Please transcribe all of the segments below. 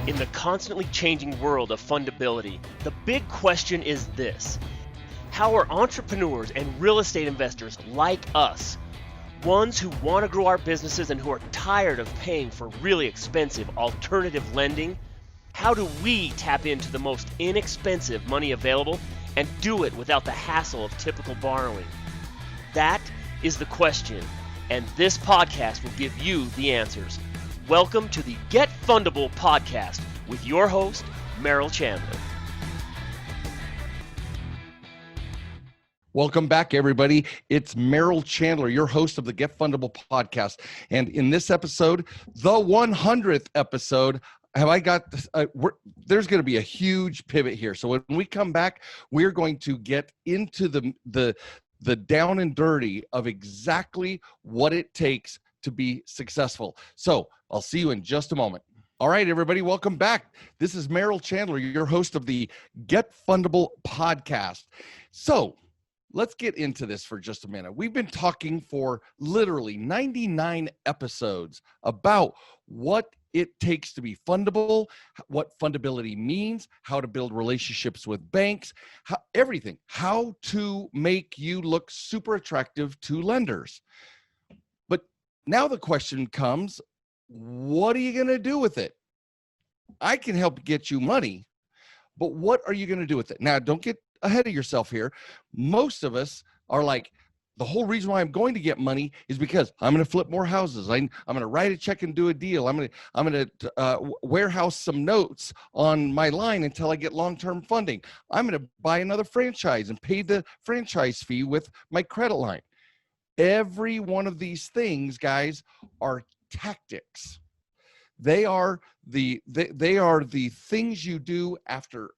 In the constantly changing world of fundability, the big question is this: how are entrepreneurs and real estate investors like us, ones who want to grow our businesses and who are tired of paying for really expensive alternative lending, how do we tap into the most inexpensive money available and do it without the hassle of typical borrowing? That is the question, and this podcast will give you the answers. Welcome to the Get Fundable podcast with your host, Merrill Chandler. Welcome back, everybody. It's Merrill Chandler, your host of the Get Fundable podcast. And in this episode, the 100th episode, there's going to be a huge pivot here. So when we come back, we're going to get into the down and dirty of exactly what it takes to be successful. So I'll see you in just a moment. All right, everybody, welcome back. This is Merrill Chandler, your host of the Get Fundable podcast. So let's get into this for just a minute. We've been talking for literally 99 episodes about what it takes to be fundable, what fundability means, how to build relationships with banks, everything, how to make you look super attractive to lenders. But now the question comes, what are you going to do with it? I can help get you money, but what are you going to do with it? Now, don't get ahead of yourself here. Most of us are like, the whole reason why I'm going to get money is because I'm going to flip more houses. I'm going to write a check and do a deal. I'm going to warehouse some notes on my line until I get long-term funding. I'm going to buy another franchise and pay the franchise fee with my credit line. Every one of these things, guys, are tactics. They are the things you do after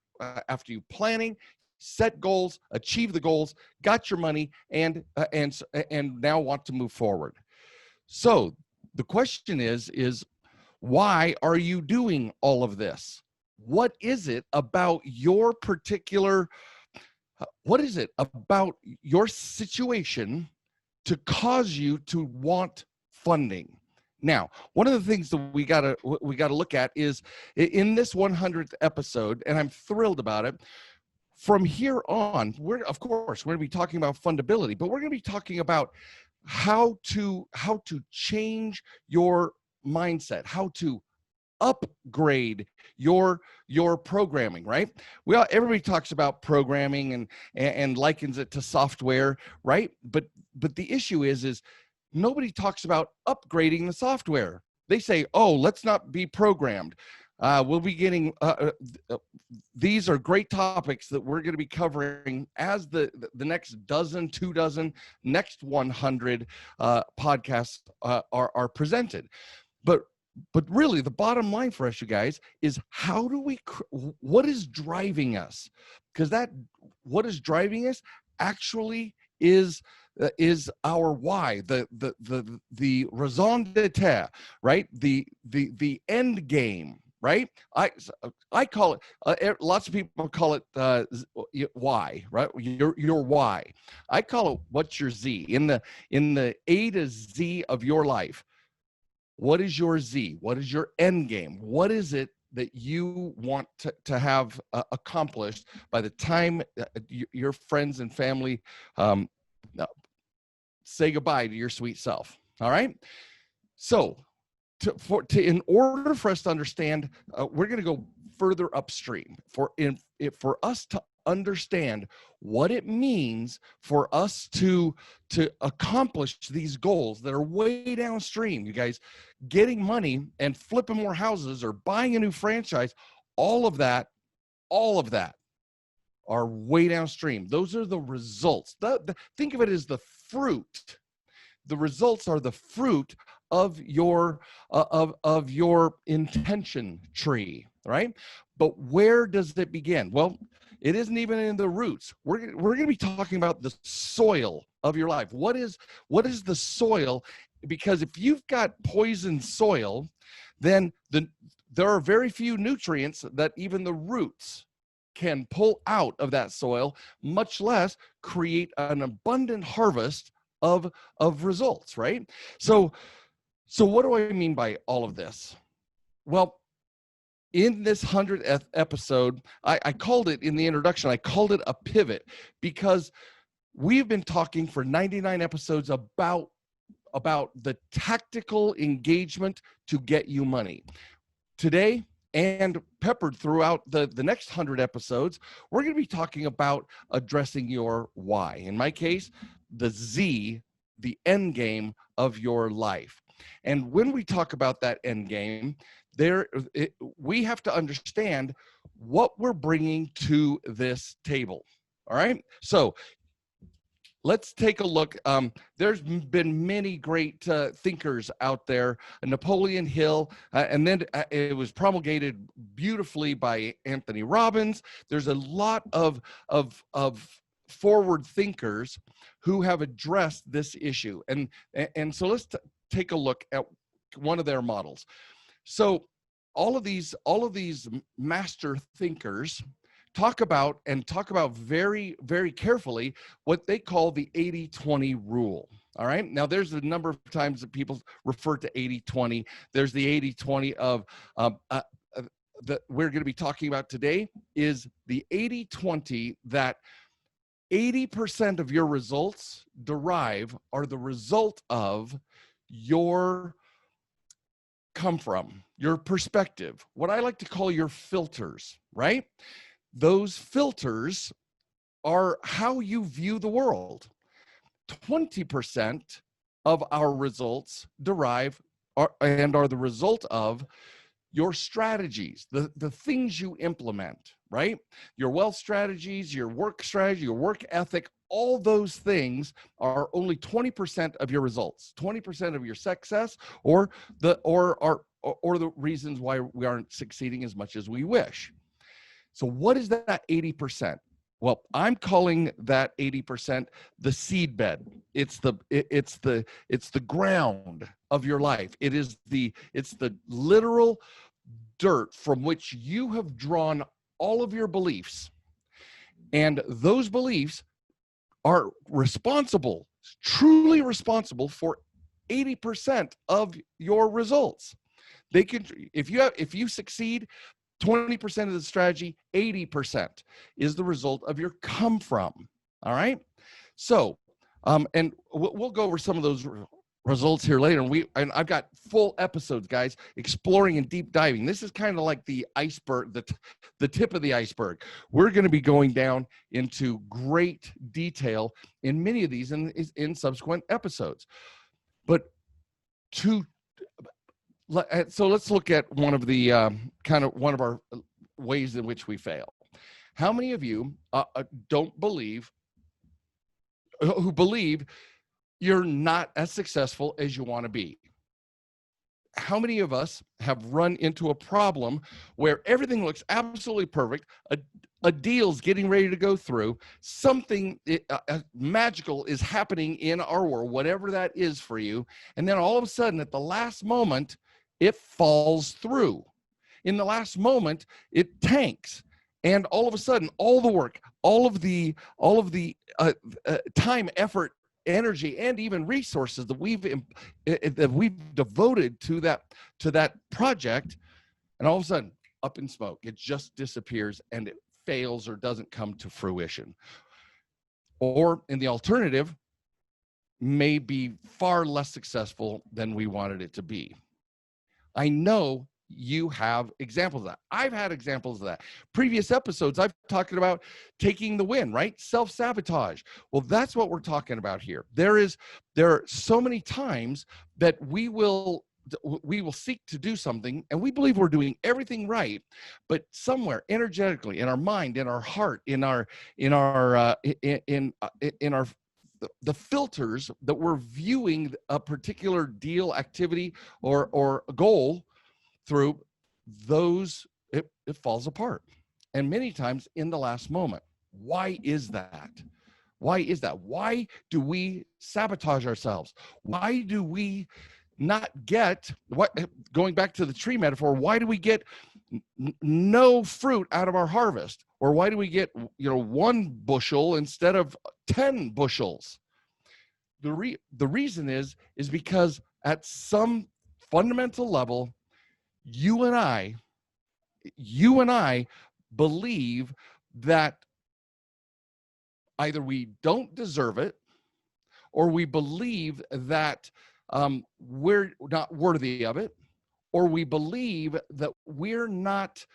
you planning, set goals, achieve the goals, got your money, and now want to move forward. So the question is why are you doing all of this? What is it about your situation to cause you to want funding? Now, one of the things that we gotta look at is in this 100th episode, and I'm thrilled about it. From here on, we're going to be talking about fundability, but we're going to be talking about how to change your mindset, how to upgrade your programming, right? Everybody talks about programming and likens it to software, right? But the issue is nobody talks about upgrading the software. They say, oh, let's not be programmed. We'll be getting, these are great topics that we're going to be covering as the next two dozen, next 100 podcasts are presented. But really, the bottom line for us, you guys, is what is driving us? Because what is driving us actually is our why, the raison d'etre, right? The end game. Right? I call it, lots of people call it why, right? Your why. I call it what's your Z. In the A to Z of your life, what is your Z? What is your end game? What is it that you want to have accomplished by the time your friends and family say goodbye to your sweet self? All right? So in order for us to understand, we're going to go further upstream for us to understand what it means for us to accomplish these goals that are way downstream. You guys, getting money and flipping more houses or buying a new franchise, all of that are way downstream. Those are the results. Think of it as the fruit. The results are the fruit of your intention tree, right? But where does it begin? Well, it isn't even in the roots. We're going to be talking about the soil of your life. What is the soil? Because if you've got poison soil, then there are very few nutrients that even the roots can pull out of that soil, much less create an abundant harvest of results, right? So what do I mean by all of this? Well, in this 100th episode, I called it in the introduction, I called it a pivot, because we've been talking for 99 episodes about the tactical engagement to get you money. Today, and peppered throughout the next 100 episodes, we're going to be talking about addressing your why. In my case, the Z, the end game of your life. And when we talk about that end game, we have to understand what we're bringing to this table. All right. So let's take a look. There's been many great thinkers out there. Napoleon Hill, and then it was promulgated beautifully by Anthony Robbins. There's a lot of forward thinkers who have addressed this issue, and so let's take a look at one of their models. So all of these master thinkers talk about very, very carefully what they call the 80-20 rule. All right. Now, there's a number of times that people refer to 80-20. There's the 80-20 of that we're going to be talking about today is the 80-20 that 80% of your results are the result of your come from, your perspective, what I like to call your filters, right? Those filters are how you view the world. 20% of our results are the result of your strategies, the things you implement, right? Your wealth strategies, your work strategy, your work ethic, all those things are only 20% of your results, 20% of your success, or the reasons why we aren't succeeding as much as we wish. So what is that 80%? Well, I'm calling that 80% the seed bed. It's the ground of your life. It's the literal dirt from which you have drawn all of your beliefs. And those beliefs are truly responsible for 80% of your results. They can, if you succeed, 20% of the strategy, 80% is the result of your come from. All right. So, and we'll go over some of those results here later. And I've got full episodes, guys, exploring and deep diving. This is kind of like the iceberg, the tip of the iceberg. We're going to be going down into great detail in many of these in subsequent episodes. But so let's look at one of our ways in which we fail. How many of you who believe you're not as successful as you want to be? How many of us have run into a problem where everything looks absolutely perfect, a deal's getting ready to go through, something magical is happening in our world, whatever that is for you, and then all of a sudden at the last moment, it falls through. In the last moment, it tanks. And all of a sudden, all the work, all of the time, effort, energy, and even resources that we've devoted to that project, and all of a sudden, up in smoke, it just disappears and it fails or doesn't come to fruition. Or in the alternative, may be far less successful than we wanted it to be. I know you have examples of that. I've had examples of that. Previous episodes, I've talked about taking the win, right? Self-sabotage. Well, that's what we're talking about here. There are so many times that we will seek to do something and we believe we're doing everything right, but somewhere energetically in our mind, in our heart, in the filters that we're viewing a particular deal, activity, or a goal through, those it falls apart, and many times in the last moment. Why is that? Why do we sabotage ourselves? Why do we not get going back to the tree metaphor, why do we get no fruit out of our harvest? Or why do we get 1 bushel instead of 10 bushels? The reason is because at some fundamental level, you and I you and I believe that either we don't deserve it, or we believe that we're not worthy of it, or we believe that we're not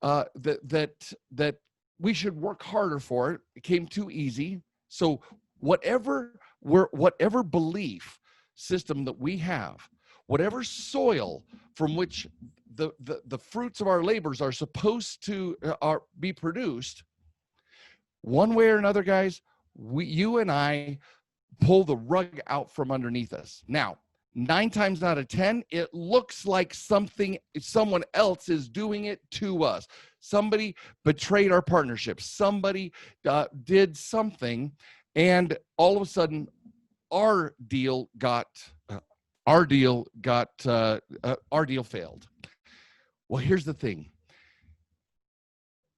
that we should work harder for it. It came too easy. So whatever belief system that we have, whatever soil from which the fruits of our labors are supposed to be produced, one way or another, guys, you and I pull the rug out from underneath us. Now, 9 times out of 10, it looks like someone else is doing it to us. Somebody betrayed our partnership. Somebody did something, and all of a sudden, our deal failed. Well, here's the thing.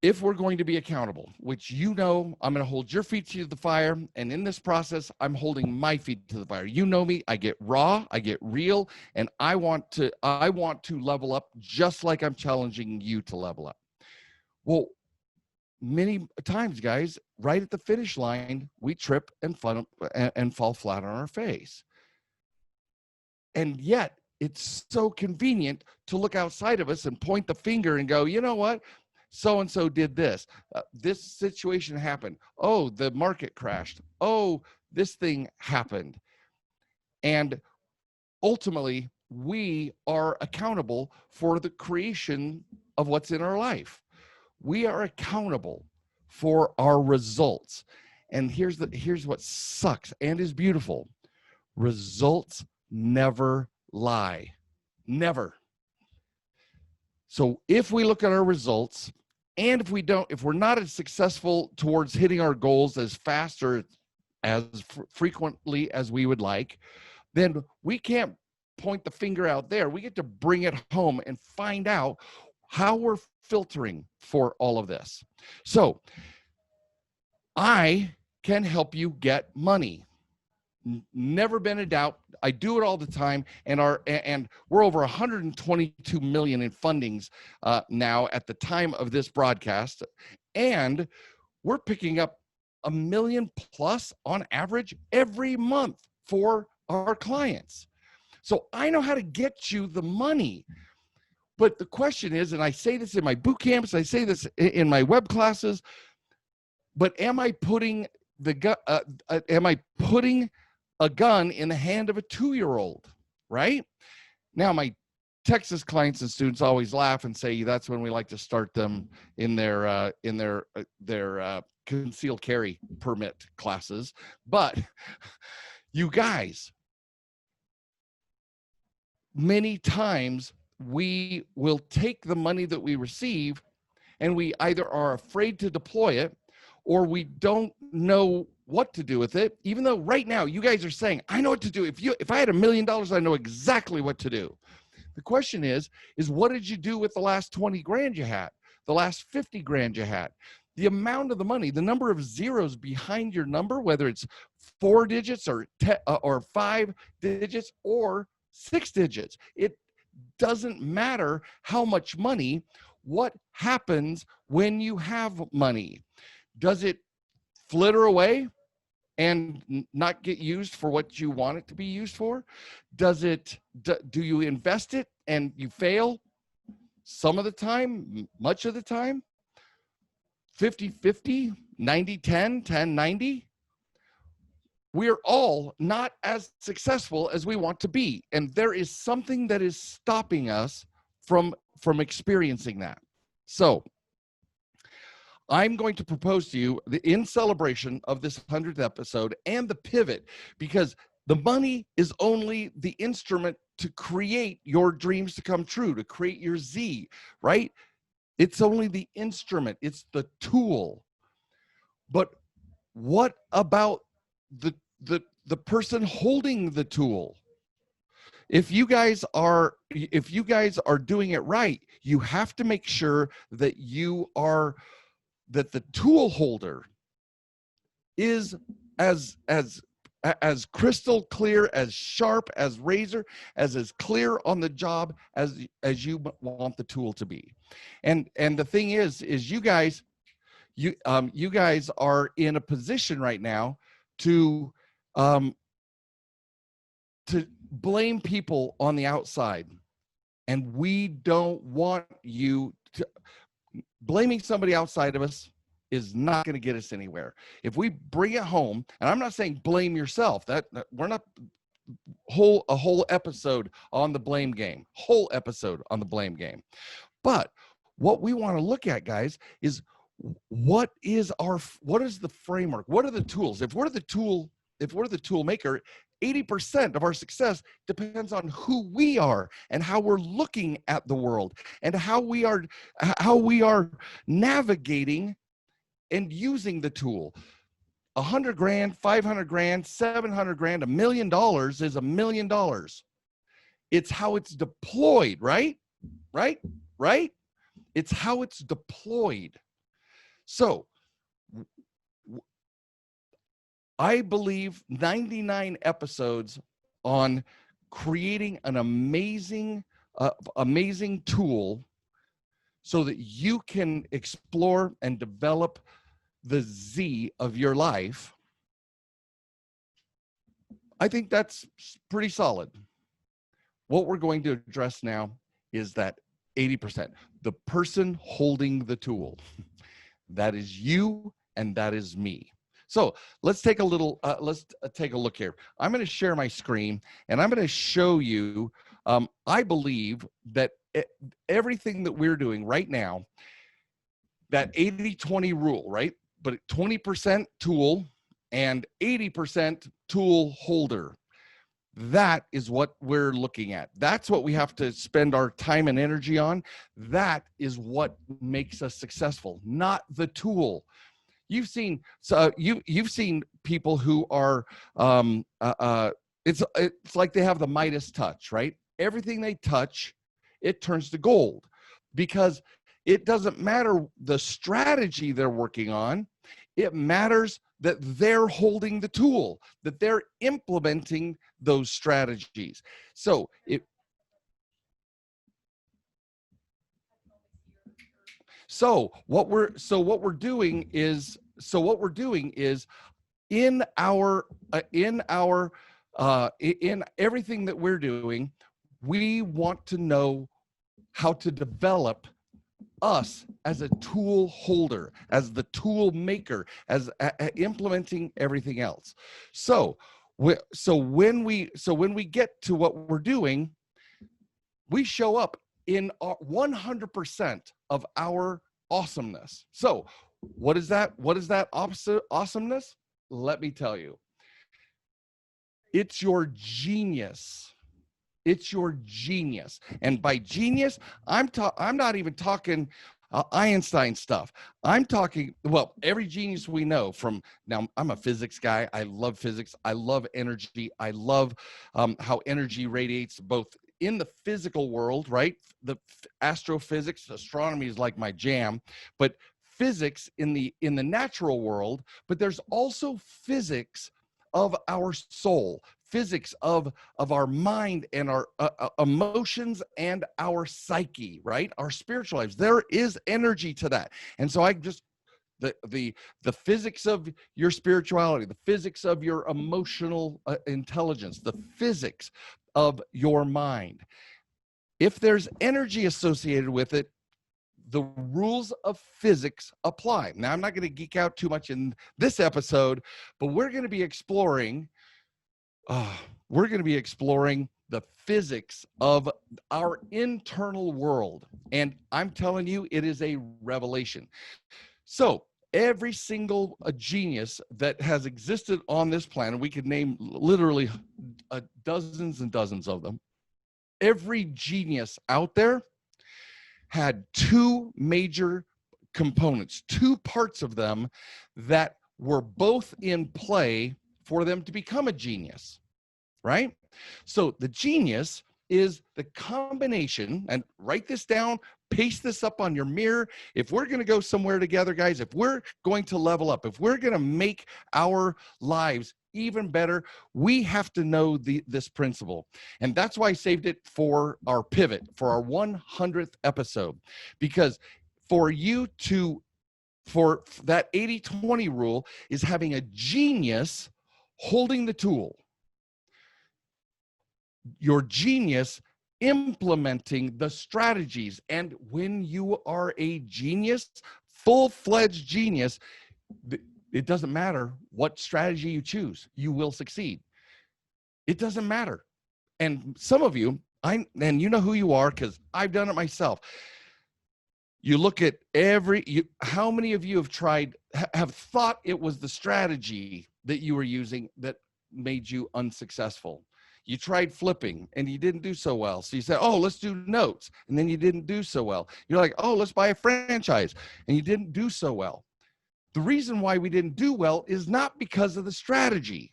If we're going to be accountable, which I'm going to hold your feet to the fire, and in this process, I'm holding my feet to the fire. You know me, I get raw, I get real, and I want to level up just like I'm challenging you to level up. Well, many times, guys, right at the finish line, we trip and fall flat on our face. And yet, it's so convenient to look outside of us and point the finger and go, you know what? So-and-so did this. This situation happened. Oh, the market crashed. Oh, this thing happened. And ultimately, we are accountable for the creation of what's in our life. We are accountable for our results. And here's what sucks and is beautiful. Results never lie. Never. So if we look at our results, and if we're not as successful towards hitting our goals as fast or as frequently as we would like, then we can't point the finger out there. We get to bring it home and find out how we're filtering for all of this. So I can help you get money. Never been a doubt. I do it all the time, and we're over 122 million in fundings now at the time of this broadcast, and we're picking up $1 million plus on average every month for our clients. So I know how to get you the money. But the question is, and I say this in my boot camps, I say this in my web classes, but am I putting a gun in the hand of a 2-year-old, right? Now, my Texas clients and students always laugh and say that's when we like to start them in their concealed carry permit classes. But you guys, many times we will take the money that we receive and we either are afraid to deploy it or we don't know what to do with it, even though right now you guys are saying, I know what to do. If I had $1 million, I know exactly what to do. The question is what did you do with the last 20 grand you had, the last 50 grand you had? The amount of the money, the number of zeros behind your number, whether it's 4 digits or 5 digits or 6 digits, it doesn't matter how much money. What happens when you have money? Does it flitter away and not get used for what you want it to be used for? Do you invest it and you fail some of the time, much of the time? 50-50, 90-10, 10-90? We're all not as successful as we want to be. And there is something that is stopping us from experiencing that. So I'm going to propose to you, in celebration of this 100th episode and the pivot, because the money is only the instrument to create your dreams to come true, to create your Z, right? It's only the instrument. It's the tool. But what about the person holding the tool? If you guys are doing it right, you have to make sure that that the tool holder is as as crystal clear, as sharp, as razor, as clear on the job as you want the tool to be. And the thing is you guys are in a position right now to blame people on the outside, and we don't want you to. Blaming somebody outside of us is not going to get us anywhere. If we bring it home, and I'm not saying blame yourself, that we're not a whole episode on the blame game, but what we want to look at, guys, is what is the framework? What are the tools? If we're the tool maker, 80% of our success depends on who we are and how we're looking at the world and how we are navigating and using the tool. 100 grand, 500 grand, 700 grand, $1 million is $1 million. It's how it's deployed, right? It's how it's deployed. So I believe 99 episodes on creating an amazing tool so that you can explore and develop the Z of your life. I think that's pretty solid. What we're going to address now is that 80%, the person holding the tool. That is you and that is me. So let's take a look here. I'm going to share my screen and I'm going to show you, I believe that everything that we're doing right now, that 80-20 rule, right? But 20% tool and 80% tool holder. That is what we're looking at. That's what we have to spend our time and energy on. That is what makes us successful, not the tool. You've seen people who are it's like they have the Midas touch, right? Everything they touch, it turns to gold, because it doesn't matter the strategy they're working on. It matters that they're holding the tool, that they're implementing those strategies. So what we're doing is in everything that we're doing, we want to know how to develop us as a tool holder, as the tool maker, as implementing everything else. So when we get to what we're doing, we show up in 100% of our awesomeness. So what is that? What is that awesomeness? Let me tell you. It's your genius. It's your genius. And by genius, I'm not even talking Einstein stuff. I'm talking, well, every genius we know from, now I'm a physics guy. I love physics. I love energy. I love how energy radiates both in the physical world, right? The astrophysics, astronomy is like my jam, but physics in the natural world, but there's also physics of our soul, physics of our mind and our emotions and our psyche, right? Our spiritual lives. There is energy to that. And so the physics of your spirituality, the physics of your emotional intelligence, the physics of your mind. If there's energy associated with it, the rules of physics apply. Now, I'm not going to geek out too much in this episode, but we're going to be exploring the physics of our internal world. And I'm telling you, it is a revelation. So every single genius that has existed on this planet, we could name literally dozens and dozens of them. Every genius out there had two major components, two parts of them that were both in play for them to become a genius, right? So the genius is the combination, and write this down, paste this up on your mirror. If we're going to go somewhere together, guys, if we're going to level up, if we're going to make our lives even better, we have to know this principle. And that's why I saved it for our pivot, for our 100th episode, because for that 80-20 rule is having a genius holding the tool, your genius implementing the strategies. And when you are a genius, full-fledged genius, it doesn't matter what strategy you choose, you will succeed. It doesn't matter. And some of you, and you know who you are, because I've done it myself. You look at how many of you have thought it was the strategy that you were using that made you unsuccessful? You tried flipping and you didn't do so well. So you said, oh, let's do notes. And then you didn't do so well. You're like, oh, let's buy a franchise. And you didn't do so well. The reason why we didn't do well is not because of the strategy.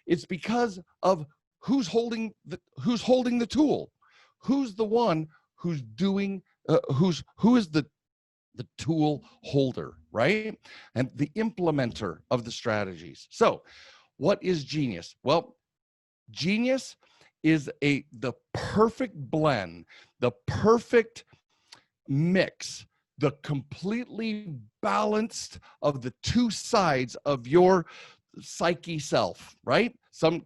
It's because of who's holding the tool. Who's the one who's doing, who is the tool holder, right? And the implementer of the strategies. So what is genius? Well, genius is the perfect blend, the perfect mix, the completely balanced of the two sides of your psyche self, right? Some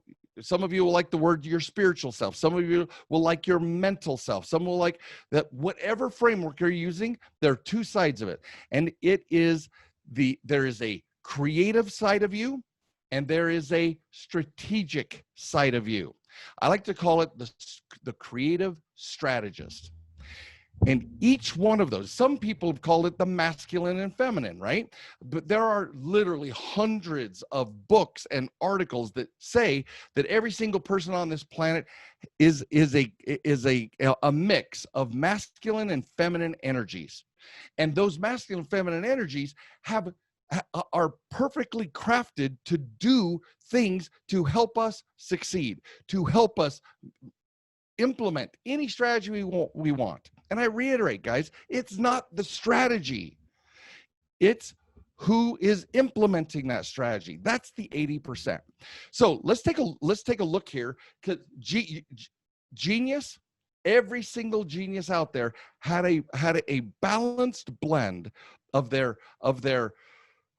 of you will like the word your spiritual self. Some of you will like your mental self. Some will like that. Whatever framework you're using, there are two sides of it. And there is a creative side of you and there is a strategic side of you. I like to call it the creative strategist. And each one of those, some people have called it the masculine and feminine, right? But there are literally hundreds of books and articles that say that every single person on this planet is a mix of masculine and feminine energies. And those masculine and feminine energies are perfectly crafted to do things to help us succeed, to help us implement any strategy we want. And I reiterate, guys, it's not the strategy. It's who is implementing that strategy. That's the 80%. So let's take a look here, because genius, every single genius out there had a balanced blend of their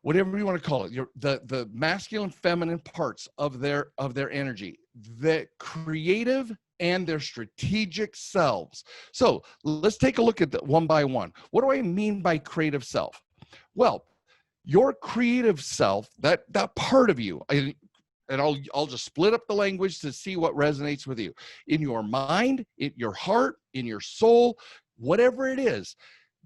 whatever you want to call it, the masculine, feminine parts of their energy, the creative and their strategic selves. So let's take a look at that one by one. What do I mean by creative self? Well, your creative self, that part of you, and I'll just split up the language to see what resonates with you. In your mind, in your heart, in your soul, whatever it is,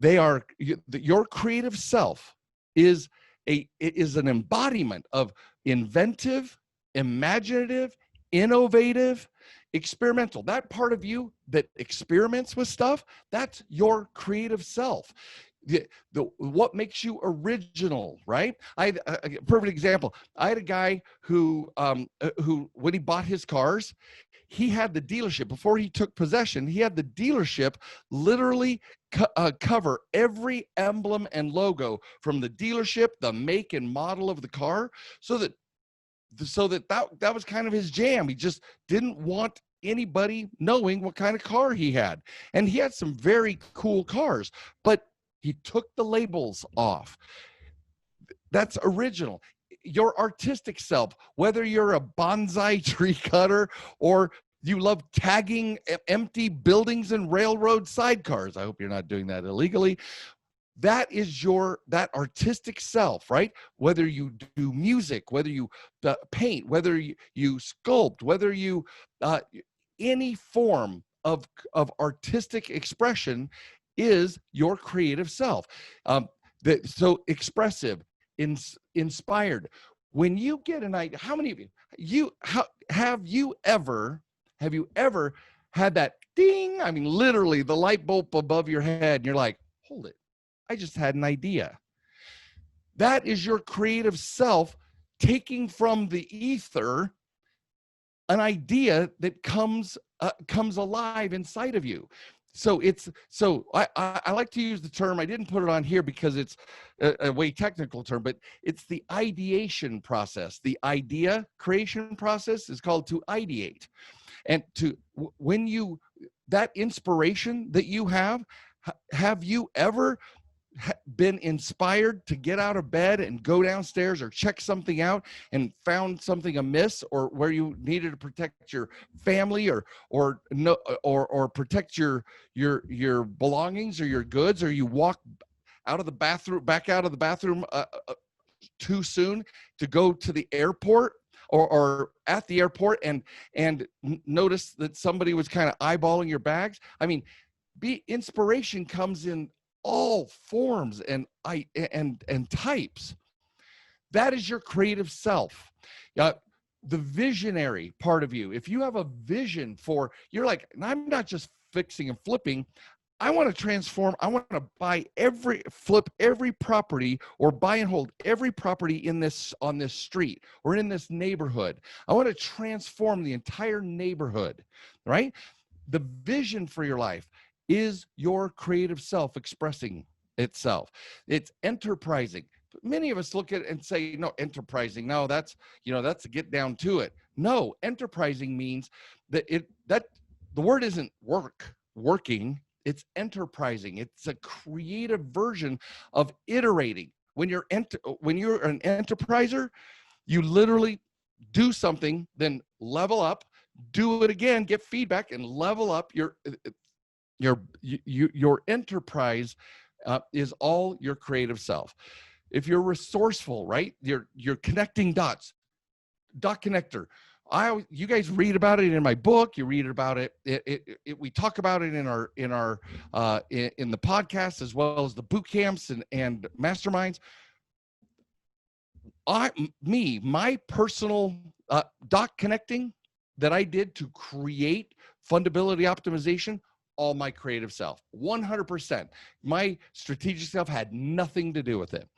your creative self is an embodiment of inventive, imaginative, innovative, experimental. That part of you that experiments with stuff, that's your creative self. What makes you original, right? A perfect example. I had a guy who when he bought his cars, he had the dealership, before he took possession, he had the dealership literally cover every emblem and logo from the dealership, the make and model of the car, so that was kind of his jam. He just didn't want anybody knowing what kind of car he had. And he had some very cool cars, but he took the labels off. That's original. Your artistic self, whether you're a bonsai tree cutter or you love tagging empty buildings and railroad sidecars. I hope you're not doing that illegally. That is that artistic self, right? Whether you do music, whether you paint, whether you sculpt, whether you any form of artistic expression is your creative self. So expressive, inspired. When you get an idea, how many of you have you ever had that ding? I mean, literally the light bulb above your head, and you're like, hold it, I just had an idea. That is your creative self taking from the ether an idea that comes comes alive inside of you. I like to use the term, I didn't put it on here because it's a way technical term, but it's the ideation process. The idea creation process is called to ideate. And when you, that inspiration that you have you ever been inspired to get out of bed and go downstairs or check something out and found something amiss, or where you needed to protect your family or protect your belongings or your goods, or you walk back out of the bathroom too soon to go to the airport or at the airport and notice that somebody was kind of eyeballing your bags? I mean, inspiration comes in all forms and types. That is your creative self. The visionary part of you. If you have a vision for, you're like, I'm not just fixing and flipping. I want to transform. I want to flip every property, or buy and hold every property on this street or in this neighborhood. I want to transform the entire neighborhood, right? The vision for your life is your creative self expressing itself. It's enterprising. Many of us look at it and say, no, enterprising, no, that's to get down to it. No, enterprising means that the word isn't working, it's enterprising. It's a creative version of iterating. When you're an enterpriser, you literally do something, then level up, do it again, get feedback, and level up. Your enterprise is all your creative self. If you're resourceful, right? You're connecting dots. Dot connector. You guys read about it in my book. You read about it. We talk about it in the podcast, as well as the boot camps and masterminds. My personal dot connecting that I did to create fundability optimization, all my creative self, 100%. My strategic self had nothing to do with it.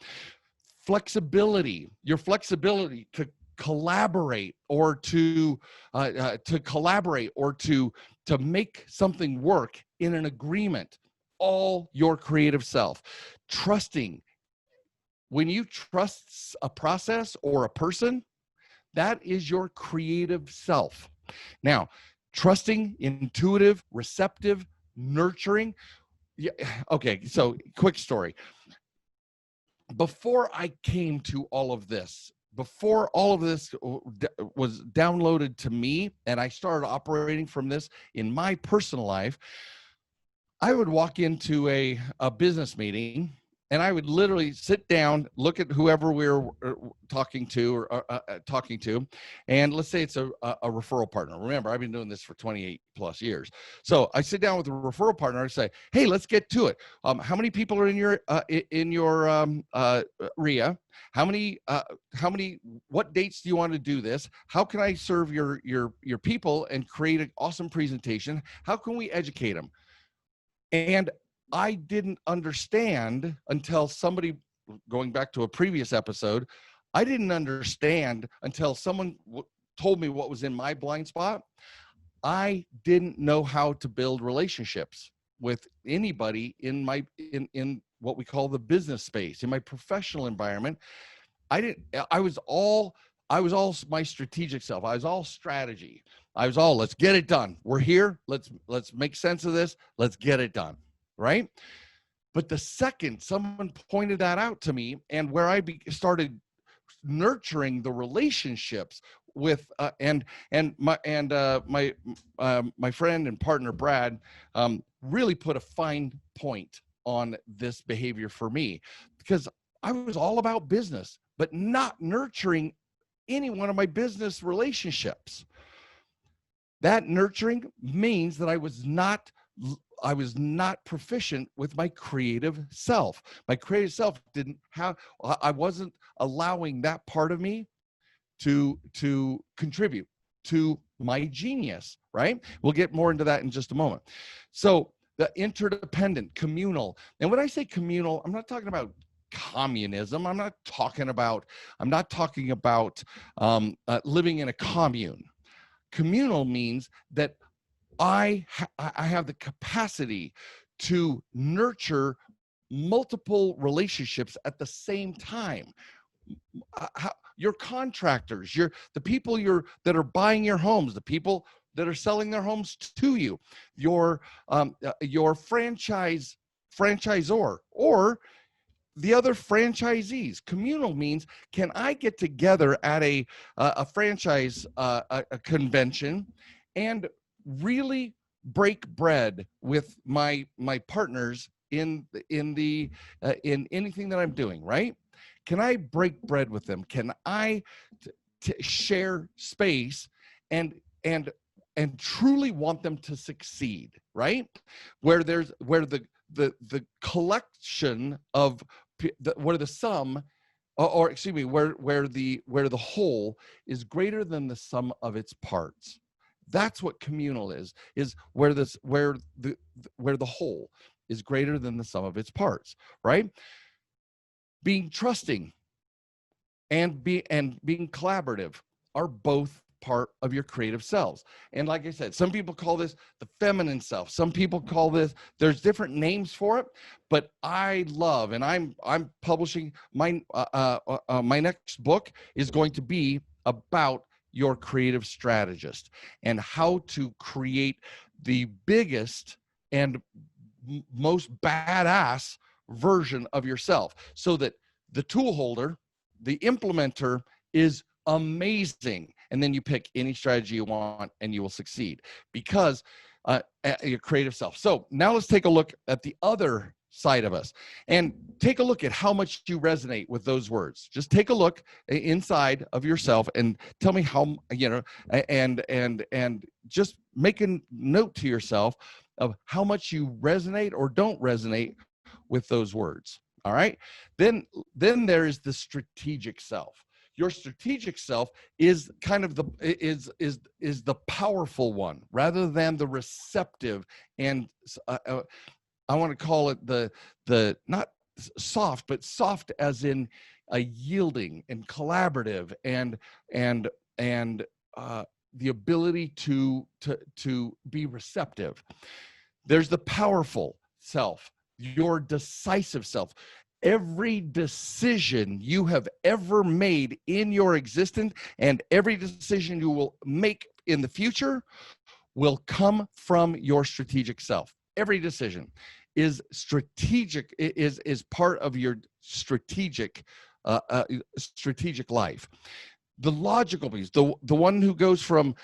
Flexibility, your flexibility to collaborate or to make something work in an agreement, all your creative self. Trusting. When you trust a process or a person, that is your creative self. Now, trusting, intuitive, receptive, nurturing. Yeah, okay, so quick story. Before I came to all of this, before all of this was downloaded to me and I started operating from this in my personal life, I would walk into a business meeting and I would literally sit down, look at whoever we were talking to, and let's say it's a referral partner. Remember, I've been doing this for 28 plus years. So I sit down with a referral partner and say, hey, let's get to it. How many people are in your RIA? How many, what dates do you want to do this? How can I serve your people and create an awesome presentation? How can we educate them? And I didn't understand until somebody, going back to a previous episode, I didn't understand until someone told me what was in my blind spot. I didn't know how to build relationships with anybody in what we call the business space, in my professional environment. I was all my strategic self. I was all strategy. I was all, let's get it done. We're here. Let's make sense of this. Let's get it done. Right? But the second someone pointed that out to me, and where I started nurturing the relationships with my friend and partner Brad really put a fine point on this behavior for me, because I was all about business, but not nurturing any one of my business relationships. That nurturing means that I was not proficient with my creative self. My creative self I wasn't allowing that part of me to contribute to my genius, right? We'll get more into that in just a moment. So the interdependent, communal. And when I say communal, I'm not talking about communism. I'm not talking about living in a commune. Communal means that I have the capacity to nurture multiple relationships at the same time. Your contractors, the people that are buying your homes, the people that are selling their homes to you, your franchisor, or the other franchisees. Communal means, can I get together at a franchise a convention and really break bread with my partners in anything that I'm doing, right? Can I break bread with them? Can I share space and and truly want them to succeed, right? Where the collection of where the sum, or excuse me, where the whole is greater than the sum of its parts. That's what communal is where the whole is greater than the sum of its parts, right? Being trusting and being collaborative are both part of your creative selves. And like I said, some people call this the feminine self. Some people call this, there's different names for it, but I love, and I'm publishing my my next book is going to be about your creative strategist and how to create the biggest and most badass version of yourself, so that the tool holder, the implementer, is amazing. And then you pick any strategy you want and you will succeed, because your creative self. So now let's take a look at the other side of us and take a look at how much you resonate with those words. Just take a look inside of yourself and tell me how, and just make a note to yourself of how much you resonate or don't resonate with those words. All right. Then there is the strategic self. Your strategic self is kind of the powerful one, rather than the receptive and I want to call it the not soft, but soft as in a yielding and collaborative and the ability to be receptive. There's the powerful self, your decisive self. Every decision you have ever made in your existence and every decision you will make in the future will come from your strategic self. Every decision is strategic, is part of your strategic life. The logical piece, the one who goes from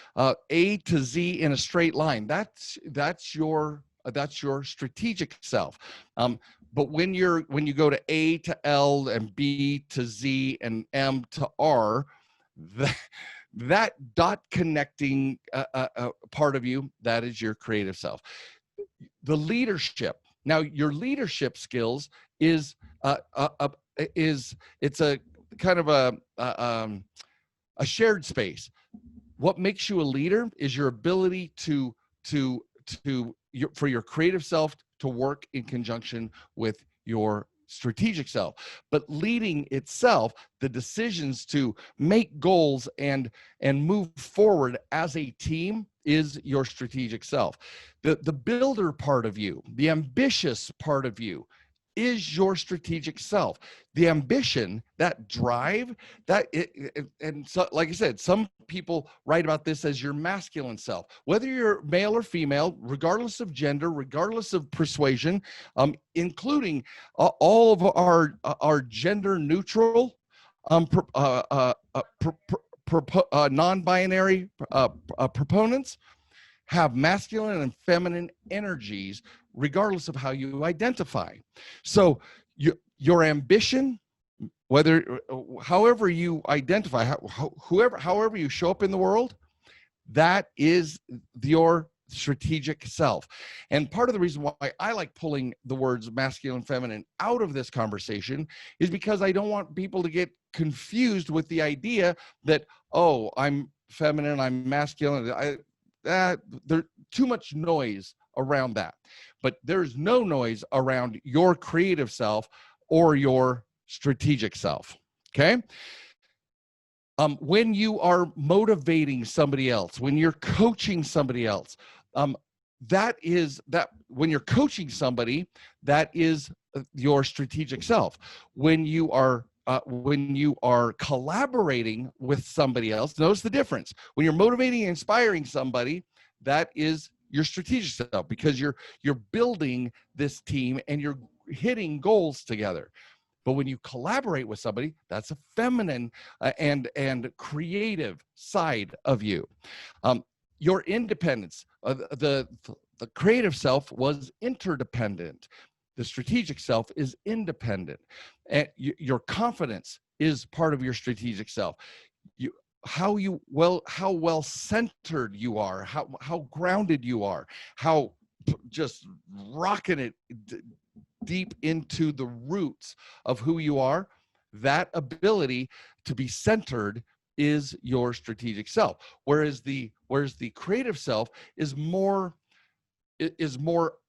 A to Z in a straight line, that's your strategic self. But when you go to A to L and B to Z and M to R, that dot connecting part of you, that is your creative self. The leadership. Now, your leadership skills is it's a kind of a shared space. What makes you a leader is your ability for your creative self to work in conjunction with your strategic self. But leading itself, the decisions to make goals and move forward as a team, is your strategic self. The builder part of you, the ambitious part of you, is your strategic self. The ambition, that drive, and so, like I said, some people write about this as your masculine self. Whether you're male or female, regardless of gender, regardless of persuasion, including all of our gender neutral, non-binary proponents have masculine and feminine energies, regardless of how you identify. So your ambition, however you identify, however you show up in the world, that is your strategic self. And part of the reason why I like pulling the words masculine and feminine out of this conversation is because I don't want people to get confused with the idea that, oh, I'm feminine, I'm masculine. There's too much noise around that. But there's no noise around your creative self or your strategic self. Okay? When you are motivating somebody else, when you're coaching somebody else, that when you're coaching somebody, that is your strategic self. When you are collaborating with somebody else, notice the difference. When you're motivating and inspiring somebody, that is your strategic self, because you're building this team and you're hitting goals together. But when you collaborate with somebody, that's a feminine and creative side of you. Your independence, the creative self was interdependent. The strategic self is independent. And your confidence is part of your strategic self. How well centered you are, how grounded you are, how just rocking it deep into the roots of who you are. That ability to be centered is your strategic self. Whereas the creative self is more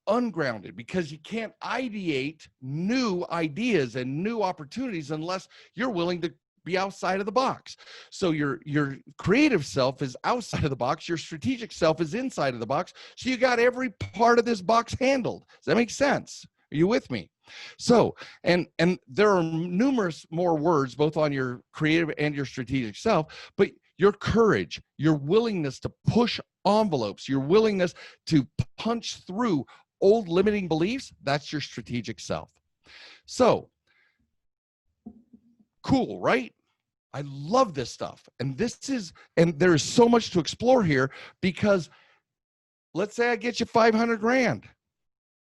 ungrounded, because you can't ideate new ideas and new opportunities unless you're willing to be outside of the box. So your creative self is outside of the box, your strategic self is inside of the box. So you got every part of this box handled. Does that make sense? Are you with me? So, and there are numerous more words both on your creative and your strategic self, but your courage, your willingness to push envelopes, your willingness to punch through old limiting beliefs, that's your strategic self. So, cool, right? I love this stuff. And there is so much to explore here, because let's say I get you 500 grand.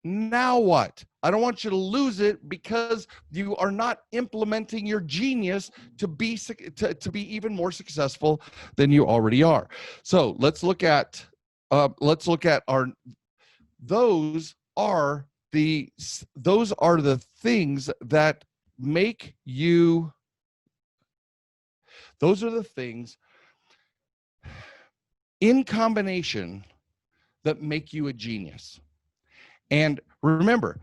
Now what? I don't want you to lose it because you are not implementing your genius to be even more successful than you already are. So let's look at those are the things that make you. Those are the things in combination that make you a genius. And remember,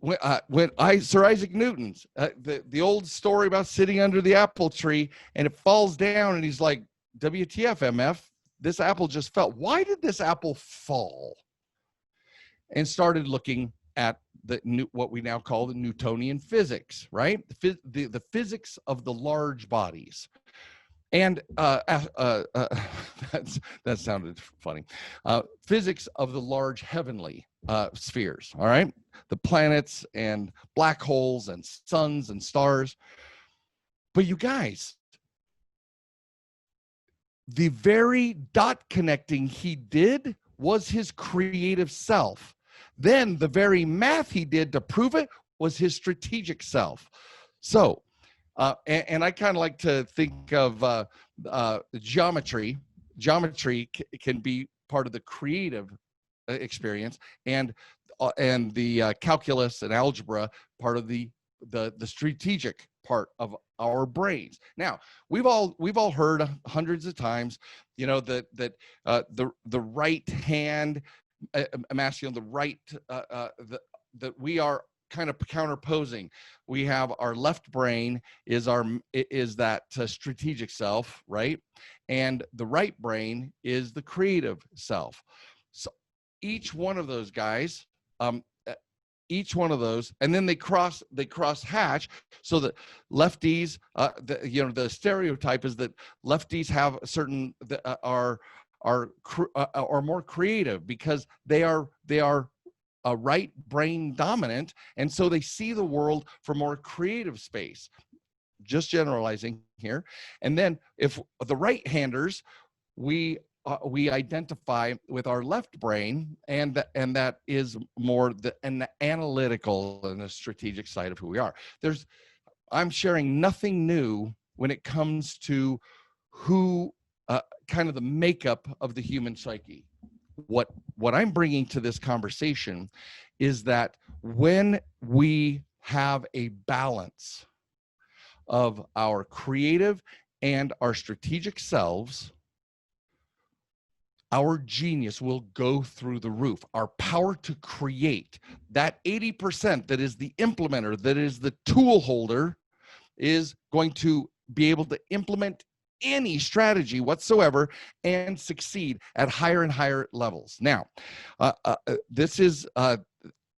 Sir Isaac Newton's, the old story about sitting under the apple tree and it falls down and he's like, WTF, MF, this apple just fell. Why did this apple fall? And started looking at what we now call the Newtonian physics, right? The physics of the large bodies. And that sounded funny. Physics of the large heavenly spheres, all right? The planets and black holes and suns and stars. But you guys, the very dot connecting he did was his creative self. Then the very math he did to prove it was his strategic self. So, and I kind of like to think of geometry. Geometry can be part of the creative experience, and the calculus and algebra part of the strategic part of our brains. Now, we've all heard hundreds of times, that the right hand, I'm asking the right, that we are kind of counterposing. We have our left brain is that strategic self, right? And the right brain is the creative self. So each one of those guys, and then they cross hatch, so that lefties, the stereotype is that lefties have certain are more creative because they are a right brain dominant, and so they see the world from more creative space. Just generalizing here. And then if the right-handers, we identify with our left brain, and that is more an analytical and a strategic side of who we are. I'm sharing nothing new when it comes to who kind of the makeup of the human psyche. What I'm bringing to this conversation is that when we have a balance of our creative and our strategic selves, our genius will go through the roof. Our power to create, that 80% that is the implementer, that is the tool holder, is going to be able to implement any strategy whatsoever and succeed at higher and higher levels. Now, this is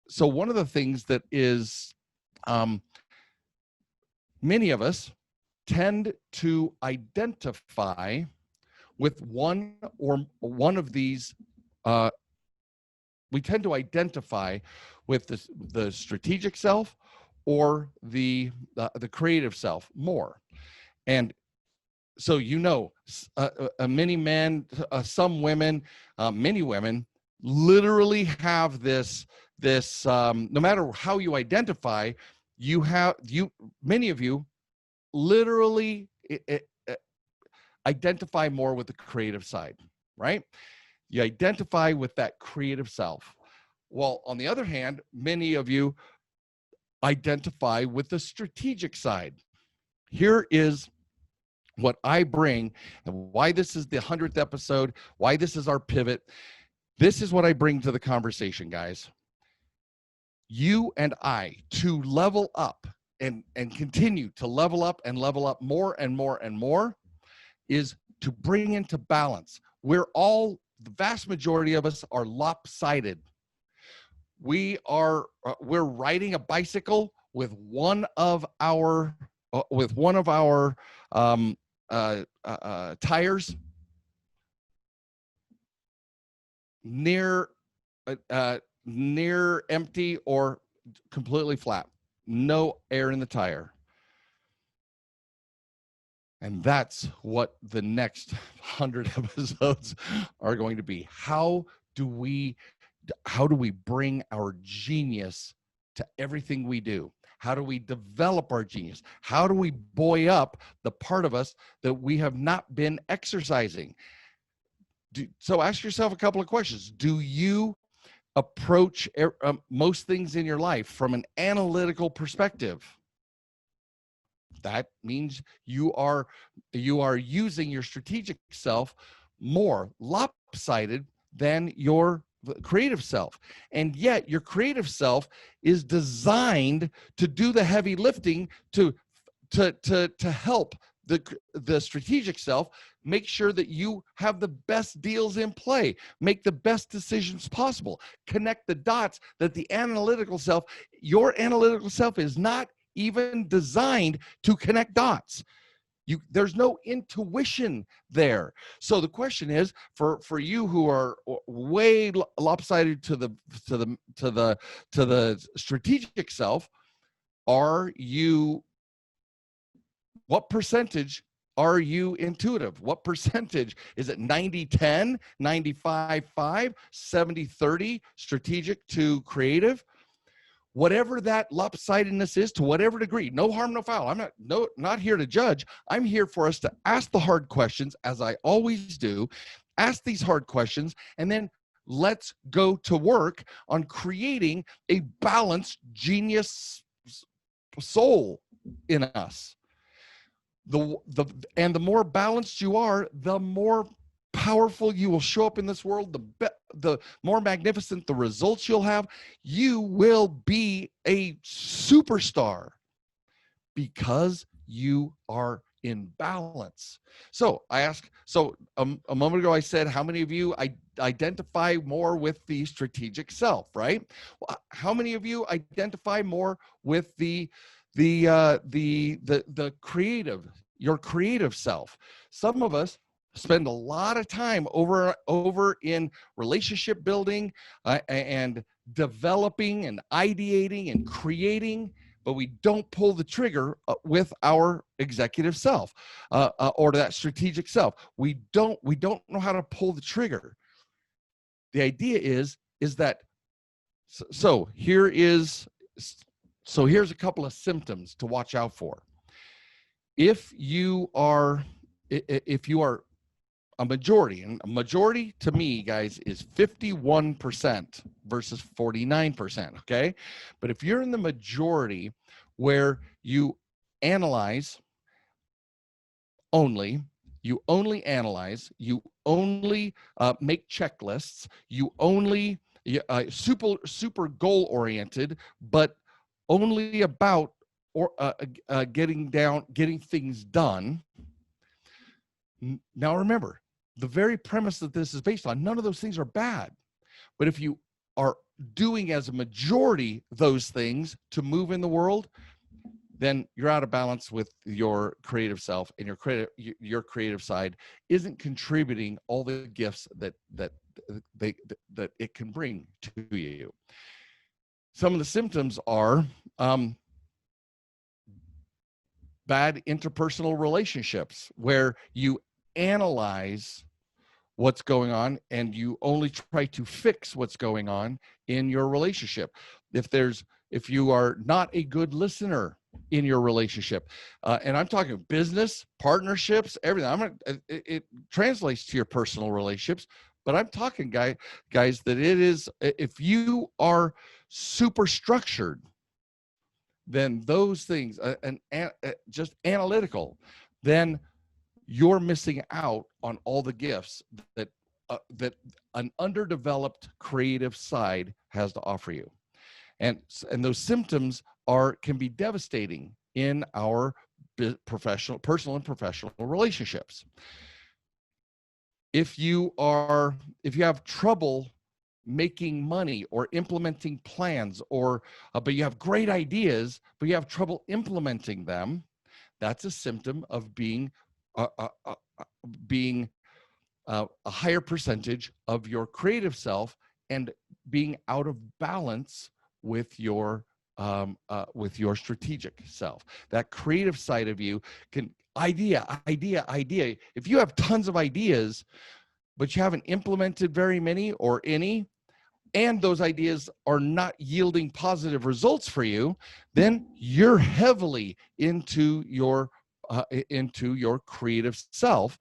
so one of the things that is many of us tend to identify with one of these. We tend to identify with the strategic self or the creative self more. And so, many men, some women, many women literally have this no matter how you identify, many of you literally identify more with the creative side, right? You identify with that creative self. Well, on the other hand, many of you identify with the strategic side. Here is what I bring and why this is the 100th episode, why this is our pivot. This is what I bring to the conversation, guys. You and I, to level up and continue to level up more and more and more, is to bring into balance. The vast majority of us are lopsided. We're riding a bicycle with one of our tires near empty or completely flat, no air in the tire. And that's what the next 100 episodes are going to be. How do we bring our genius to everything we do? How do we develop our genius? How do we buoy up the part of us that we have not been exercising? So ask yourself a couple of questions. Do you approach most things in your life from an analytical perspective? That means you are using your strategic self more lopsided than your creative self. And yet your creative self is designed to do the heavy lifting to help the strategic self make sure that you have the best deals in play, make the best decisions possible, connect the dots that your analytical self is not even designed to connect dots. There's no intuition there. So the question is, for you who are way lopsided to the strategic self, what percentage are you intuitive? What percentage? Is it 90-10, 95-5, 70-30 strategic to creative? Whatever that lopsidedness is, to whatever degree, no harm, no foul. I'm not here to judge. I'm here for us to ask the hard questions, as I always do. Ask these hard questions, and then let's go to work on creating a balanced genius soul in us. And the more balanced you are, the more powerful you will show up in this world, the more magnificent the results you'll have. You will be a superstar because you are in balance. So a moment ago I said, how many of you identify more with the strategic self, right? Well, how many of you identify more with the creative, your creative self? Some of us spend a lot of time over in relationship building and developing and ideating and creating, but we don't pull the trigger with our executive self or that strategic self. We don't know how to pull the trigger. The idea is that here's a couple of symptoms to watch out for. If you are a majority, and a majority to me, guys, is 51% versus 49%, okay? But if you're in the majority where you analyze only, you only analyze, you only make checklists, you only super goal oriented, but only about getting things done, Now remember, the very premise that this is based on, none of those things are bad. But if you are doing as a majority those things to move in the world, then you're out of balance with your creative self, and your creative side isn't contributing all the gifts that it can bring to you. Some of the symptoms are bad interpersonal relationships, where you analyze what's going on and you only try to fix what's going on in your relationship. If you are not a good listener in your relationship, and I'm talking business, partnerships, everything. It translates to your personal relationships, but I'm talking guys that it is, if you are super structured, then those things and just analytical, then you're missing out on all the gifts that an underdeveloped creative side has to offer you. And those symptoms can be devastating in our personal and professional relationships. If you have trouble making money or implementing plans, but you have great ideas, but you have trouble implementing them, that's a symptom of being a higher percentage of your creative self and being out of balance with your strategic self. That creative side of you can idea. If you have tons of ideas, but you haven't implemented very many or any, and those ideas are not yielding positive results for you, then you're heavily into your creative self,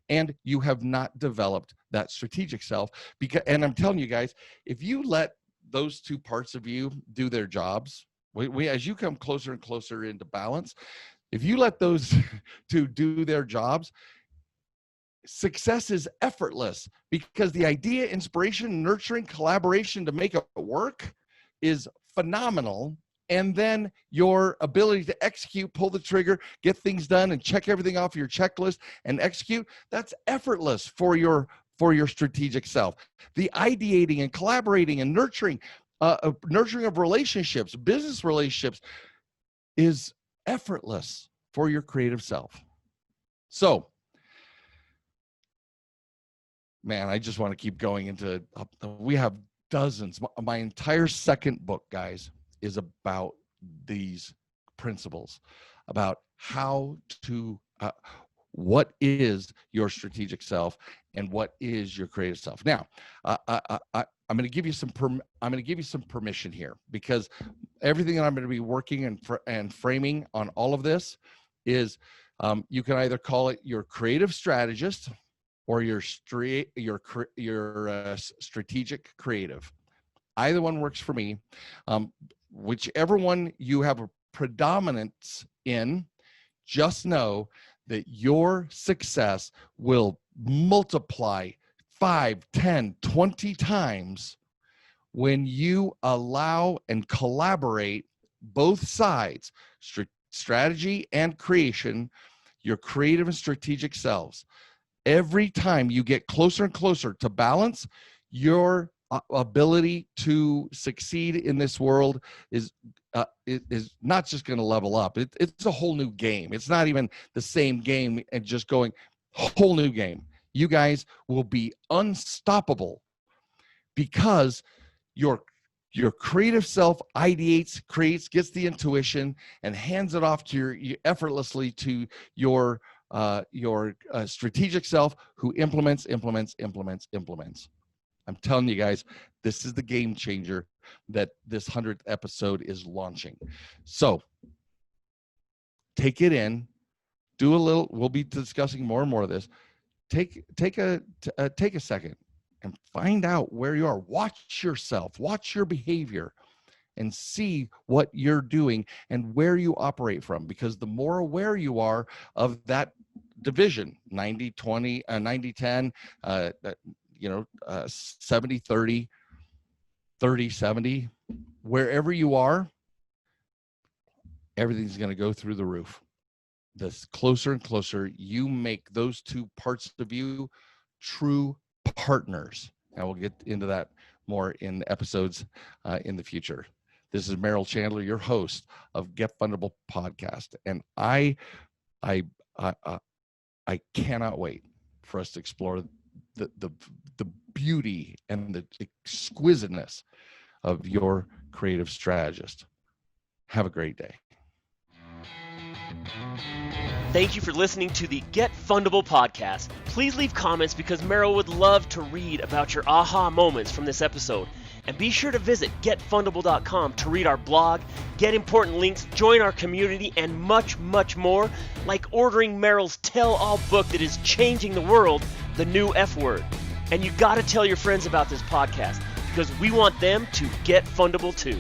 and you have not developed that strategic self. And I'm telling you guys, if you let those two parts of you do their jobs, as you come closer and closer into balance, if you let those two do their jobs, success is effortless, because the idea, inspiration, nurturing, collaboration to make it work is phenomenal. And then your ability to execute, pull the trigger, get things done, and check everything off your checklist and execute, that's effortless for your strategic self. The ideating and collaborating and nurturing of relationships, business relationships, is effortless for your creative self. So, man, I just want to keep going into, we have dozens. My entire second book, guys, is about these principles, about how to, what is your strategic self and what is your creative self. Now, I'm going to give you some permission here, because everything that I'm going to be working and framing on all of this is, you can either call it your creative strategist or your strategic creative. Either one works for me. Whichever one you have a predominance in, just know that your success will multiply 5, 10, 20 times when you allow and collaborate both sides, strategy and creation, your creative and strategic selves. Every time you get closer and closer to balance, your ability to succeed in this world is not just going to level up. It's a whole new game. It's not even the same game and just going whole new game. You guys will be unstoppable, because your creative self ideates, creates, gets the intuition, and hands it off to your effortlessly to your strategic self, who implements. I'm telling you guys, this is the game changer that this 100th episode is launching. So take it in, do a little, we'll be discussing more and more of this. Take a second and find out where you are. Watch yourself, watch your behavior, and see what you're doing and where you operate from. Because the more aware you are of that division, 90-20, 90-10, 70-30, 30-70, wherever you are, everything's going to go through the roof. the closer and closer you make those two parts of you true partners. And we'll get into that more in episodes in the future. This is Merrill Chandler, your host of Get Fundable podcast, and I cannot wait for us to explore the beauty and the exquisiteness of your creative strategist. Have a great day. Thank you for listening to the Get Fundable podcast. Please leave comments because Merrill would love to read about your aha moments from this episode. And be sure to visit getfundable.com to read our blog, get important links, join our community, and much, much more, like ordering Merrill's tell-all book that is changing the world, The New F Word. And you gotta tell your friends about this podcast because we want them to get fundable too.